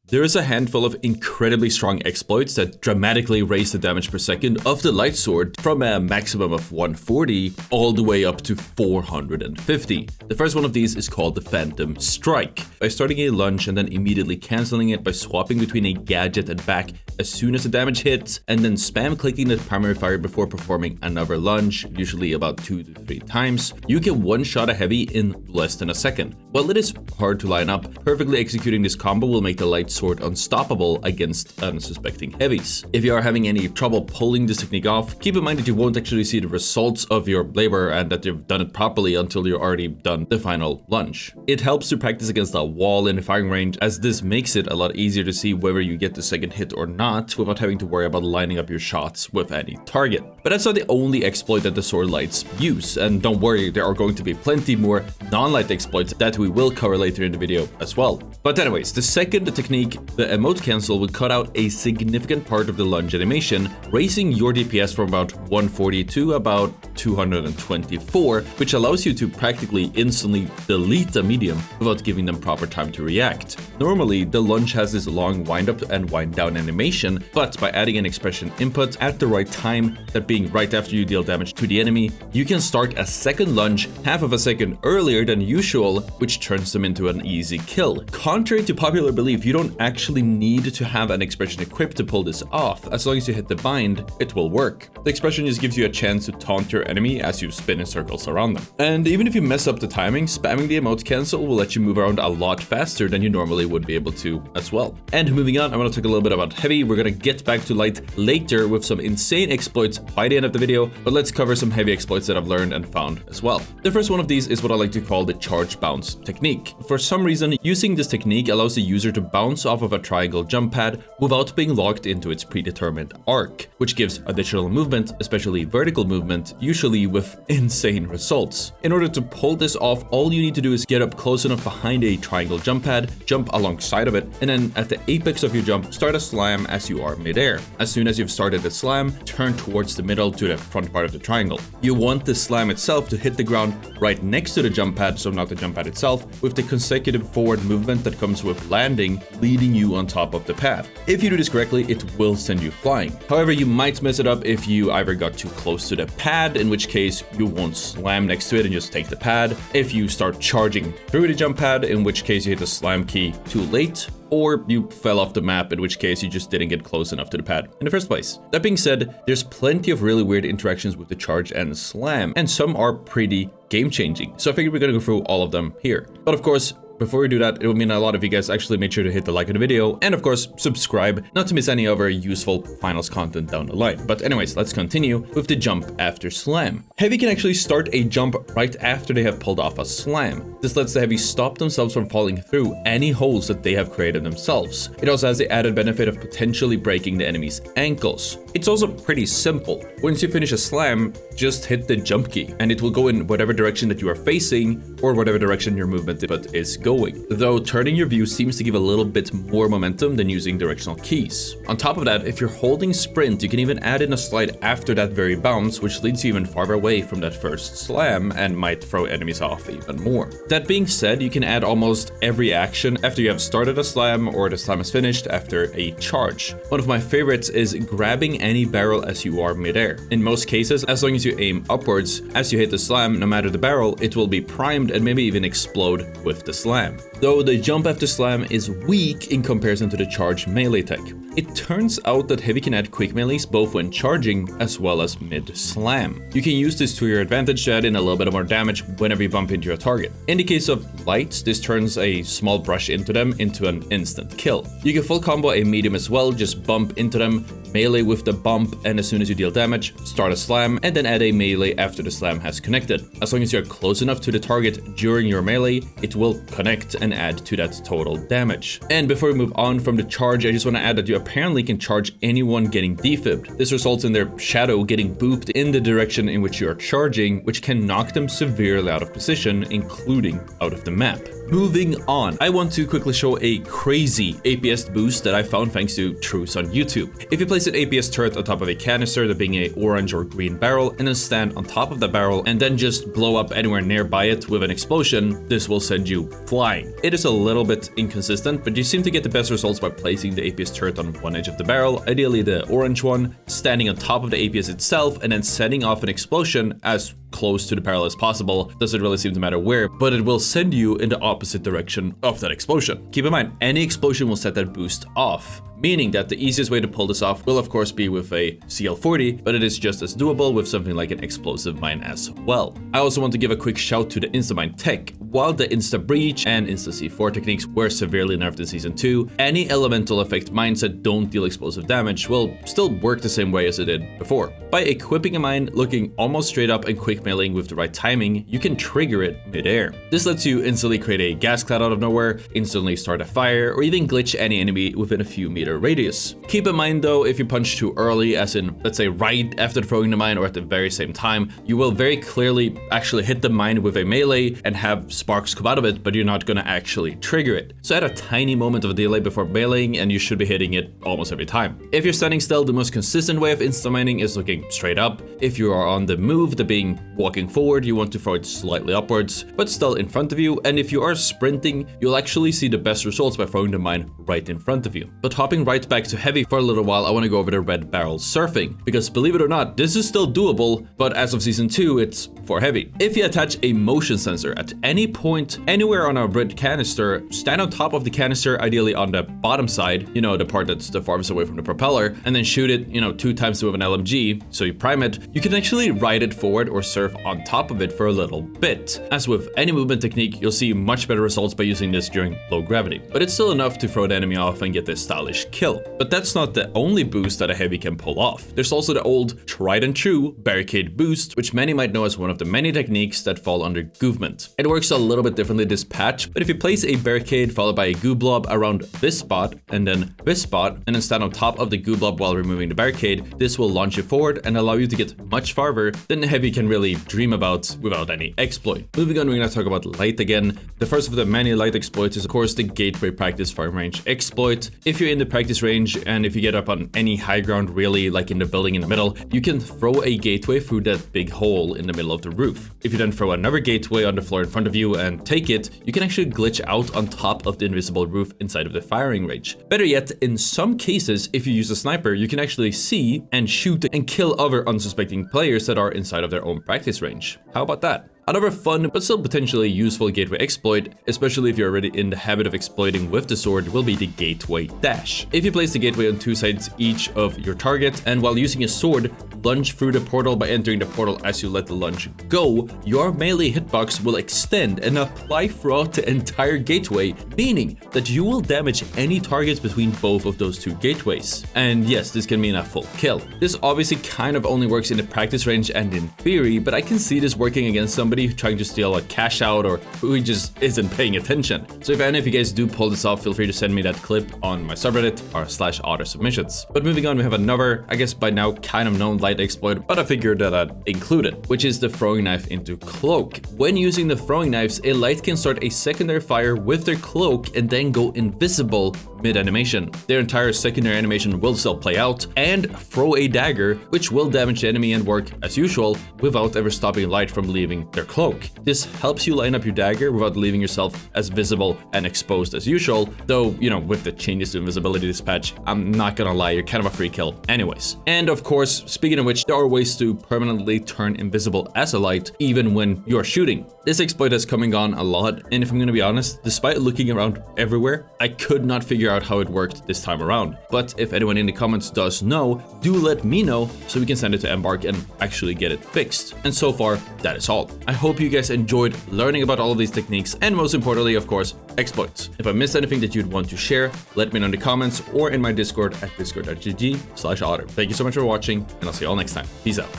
There is a handful of incredibly strong exploits that dramatically raise the damage per second of the light sword from a maximum of 140 all the way up to 450. The first one of these is called the Phantom Strike. By starting a lunge and then immediately cancelling it by swapping between a gadget and back as soon as the damage hits, and then spam clicking the primary fire before performing another lunge, usually about 2 to 3 times, you can one-shot a heavy in less than a second. While it is hard to line up, perfectly executing this combo will make the light sword unstoppable against unsuspecting heavies. If you are having any trouble pulling this technique off, keep in mind that you won't actually see the results of your labor and that you've done it properly until you're already done the final lunge. It helps to practice against a wall in the firing range, as this makes it a lot easier to see whether you get the second hit or not without having to worry about lining up your shots with any target. But that's not the only exploit that the sword lights use, and don't worry, there are going to be plenty more non-light exploits that we will cover later in the video as well. But anyways, the second technique, the emote cancel, will cut out a significant part of the lunge animation, raising your DPS from about 140 to about 224, which allows you to practically instantly delete a medium without giving them proper time to react. Normally, the lunge has this long wind up and wind down animation, but by adding an expression input at the right time, that being right after you deal damage to the enemy, you can start a second lunge half of a second earlier than usual, which turns them into an easy kill. Contrary to popular belief, you don't actually need to have an expression equipped to pull this off. As long as you hit the bind, it will work. The expression just gives you a chance to taunt your enemy as you spin in circles around them. And even if you mess up the timing, spamming the emote cancel will let you move around a lot faster than you normally would be able to as well. And moving on, I want to talk a little bit about heavy. We're gonna get back to light later with some insane exploits by the end of the video, but let's cover some heavy exploits that I've learned and found as well. The first one of these is what I like to call the charge bounce technique. For some reason, using this technique allows the user to bounce off of a triangle jump pad without being locked into its predetermined arc, which gives additional movement, especially vertical movement, usually with insane results. In order to pull this off, all you need to do is get up close enough behind a triangle jump pad, jump alongside of it, and then at the apex of your jump, start a slam as you are midair. As soon as you've started the slam, turn towards the middle to the front part of the triangle. You want the slam itself to hit the ground right next to the jump pad, so not the jump pad itself, with the consecutive forward movement that comes with landing, leading you on top of the pad. If you do this correctly, it will send you flying. However, you might mess it up if you either got too close to the pad, in which case you won't slam next to it and just take the pad. If you start charging through the jump pad, in which case you hit the slam key too late, or you fell off the map, in which case you just didn't get close enough to the pad in the first place. That being said, there's plenty of really weird interactions with the charge and slam, and some are pretty game-changing. So I figured we're gonna go through all of them here. But of course, before we do that, it would mean a lot if you guys actually made sure to hit the like on the video, and of course, subscribe, not to miss any other useful finals content down the line. But anyways, let's continue with the jump after slam. Heavy can actually start a jump right after they have pulled off a slam. This lets the heavy stop themselves from falling through any holes that they have created themselves. It also has the added benefit of potentially breaking the enemy's ankles. It's also pretty simple. Once you finish a slam, just hit the jump key, and it will go in whatever direction that you are facing, or whatever direction your movement input is going. Though turning your view seems to give a little bit more momentum than using directional keys. On top of that, if you're holding sprint, you can even add in a slide after that very bounce, which leads you even farther away from that first slam and might throw enemies off even more. That being said, you can add almost every action after you have started a slam or the slam is finished after a charge. One of my favorites is grabbing any barrel as you are midair. In most cases, as long as you aim upwards, as you hit the slam, no matter the barrel, it will be primed and maybe even explode with the slam. Though the jump after slam is weak in comparison to the charge melee tech. It turns out that heavy can add quick melees both when charging as well as mid-slam. You can use this to your advantage to add in a little bit more damage whenever you bump into your target. In the case of lights, this turns a small brush into them into an instant kill. You can full combo a medium as well, just bump into them, melee with the bump, and as soon as you deal damage, start a slam, and then add a melee after the slam has connected. As long as you're close enough to the target during your melee, it will connect and add to that total damage. And before we move on from the charge, I just want to add that you apparently can charge anyone getting defibbed. This results in their shadow getting booped in the direction in which you are charging, which can knock them severely out of position, including out of the map. Moving on, I want to quickly show a crazy APS boost that I found thanks to truths on YouTube. If you place an APS turret on top of a canister, there being a orange or green barrel, and then stand on top of the barrel and then just blow up anywhere nearby it with an explosion, this will send you flying. It is a little bit inconsistent, but you seem to get the best results by placing the APS turret on one edge of the barrel, ideally the orange one, standing on top of the APS itself, and then setting off an explosion as close to the barrel as possible. Doesn't really seem to matter where, but it will send you in the opposite direction of that explosion. Keep in mind, any explosion will set that boost off, meaning that the easiest way to pull this off will of course be with a CL40, but it is just as doable with something like an explosive mine as well. I also want to give a quick shout to the Instamine Tech. While the Insta Breach and Insta C4 techniques were severely nerfed in Season 2, any elemental effect mines that don't deal explosive damage will still work the same way as it did before. By equipping a mine, looking almost straight up and quick mailing with the right timing, you can trigger it mid-air. This lets you instantly create a gas cloud out of nowhere, instantly start a fire, or even glitch any enemy within a few meter radius. Keep in mind though, if you punch too early, as in let's say right after throwing the mine or at the very same time, you will very clearly actually hit the mine with a melee and have sparks come out of it, but you're not gonna actually trigger it. So add a tiny moment of delay before meleeing and you should be hitting it almost every time. If you're standing still, the most consistent way of insta-mining is looking straight up. If you are on the move, the being walking forward, you want to throw it slightly upwards, but still in front of you. And if you are sprinting, you'll actually see the best results by throwing the mine right in front of you. But hopping right back to heavy for a little while, I want to go over the red barrel surfing, because believe it or not, this is still doable, but as of Season 2, it's for heavy. If you attach a motion sensor at any point, anywhere on a red canister, stand on top of the canister, ideally on the bottom side, you know, the part that's the farthest away from the propeller, and then shoot it, you know, 2 times with an LMG, so you prime it, you can actually ride it forward or surf on top of it for a little bit. As with any movement technique, you'll see much better results by using this during low gravity, but it's still enough to throw the enemy off and get this stylish kill. But that's not the only boost that a heavy can pull off. There's also the old tried and true Barricade Boost, which many might know as one of the many techniques that fall under Goovement. It works a little bit differently this patch, but if you place a barricade followed by a goo blob around this spot and then this spot, and then stand on top of the goo blob while removing the barricade, this will launch you forward and allow you to get much farther than the heavy can really dream about without any exploit. Moving on, we're going to talk about light again. The first of the many light exploits is of course the gateway practice firing range exploit. If you're in the practice range and if you get up on any high ground, really like in the building in the middle, you can throw a gateway through that big hole in the middle of the roof. If you then throw another gateway on the floor in front of you and take it, you can actually glitch out on top of the invisible roof inside of the firing range. Better yet, in some cases, if you use a sniper, you can actually see and shoot and kill other unsuspecting players that are inside of their own practice range. How about that? Another fun but still potentially useful gateway exploit, especially if you're already in the habit of exploiting with the sword, will be the gateway dash. If you place the gateway on 2 sides each of your target, and while using a sword, lunge through the portal by entering the portal as you let the lunge go, your melee hitbox will extend and apply throughout the entire gateway, meaning that you will damage any targets between both of those 2 gateways. And yes, this can mean a full kill. This obviously kind of only works in the practice range and in theory, but I can see this working against somebody trying to steal a cash out or who just isn't paying attention. So if any of you guys do pull this off, feel free to send me that clip on my subreddit r/Ottr submissions. But moving on, we have another, I guess by now kind of known light exploit, but I figured that I'd include it, which is the throwing knife into cloak. When using the throwing knives, a light can start a secondary fire with their cloak and then go invisible mid-animation. Their entire secondary animation will still play out and throw a dagger, which will damage the enemy and work as usual without ever stopping light from leaving their cloak. This helps you line up your dagger without leaving yourself as visible and exposed as usual, though, you know, with the changes to invisibility this patch, I'm not gonna lie, you're kind of a free kill anyways. And of course, speaking of which, there are ways to permanently turn invisible as a light, even when you're shooting. This exploit has come and gone a lot, and if I'm gonna be honest, despite looking around everywhere, I could not figure out how it worked this time around. But if anyone in the comments does know, do let me know so we can send it to Embark and actually get it fixed. And so far, that is all. I hope you guys enjoyed learning about all of these techniques and most importantly, of course, exploits. If I missed anything that you'd want to share, let me know in the comments or in my Discord at discord.gg/Ottr. Thank you so much for watching, and I'll see you all next time. Peace out.